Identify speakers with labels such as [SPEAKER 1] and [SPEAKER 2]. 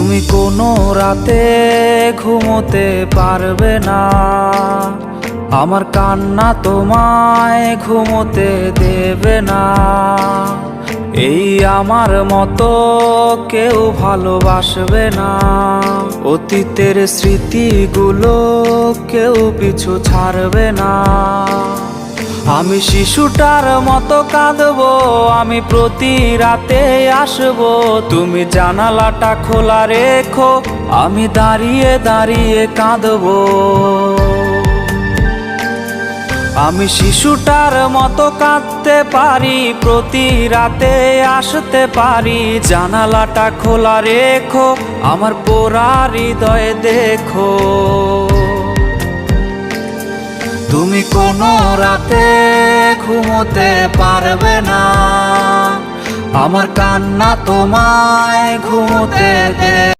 [SPEAKER 1] তুমি কোনো রাতে ঘুমোতে পারবে না, আমার কান্না তোমায় ঘুমোতে দেবে না। এই আমার মতো কেউ ভালোবাসবে না, অতীতের স্মৃতিগুলো কেউ পিছু ছাড়বে না। আমি শিশুটার মতো কাঁদবো, আমি প্রতি রাতে আসবো, তুমি জানালাটা খোলা রেখো, আমি দাঁড়িয়ে দাঁড়িয়ে কাঁদবো। আমি শিশুটার মতো কাঁদতে পারি, প্রতি রাতে আসতে পারি, জানালাটা খোলা রেখো, আমার পোড়া হৃদয় দেখো। তুমি কোনো রাতে ঘুমোতে পারবে না, আমার কান্না তোমায় ঘুমোতে দে।